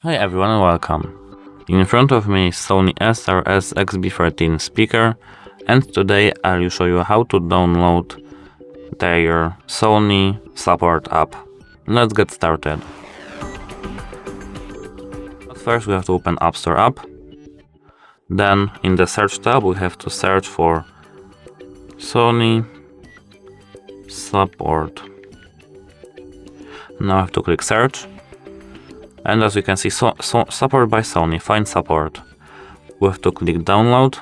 Hi everyone and welcome. In front of me is Sony SRSXB13 speaker, and today I will show you how to download their Sony support app. Let's get started. But first we have to open App Store app. Then in the search tab we have to search for Sony support. Now I have to click search. And as you can see, support by Sony, find support. We have to click download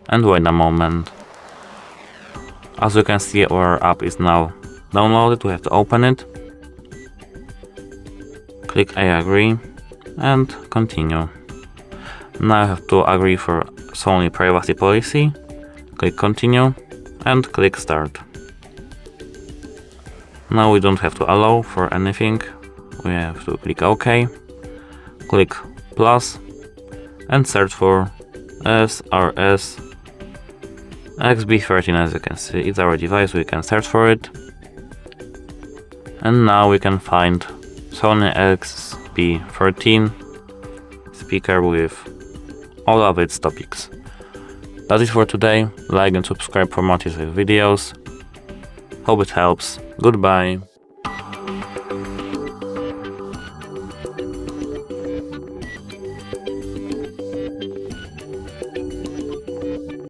and wait a moment. As you can see, our app is now downloaded. We have to open it. Click I agree and continue. Now I have to agree for Sony privacy policy. Click continue and click start. Now we don't have to allow for anything. We have to click OK, click plus and search for SRSXB13. As you can see, it's our device, we can search for it. And now we can find Sony XB13 speaker with all of its topics. That's it for today. Like and subscribe for more videos. Hope it helps. Goodbye.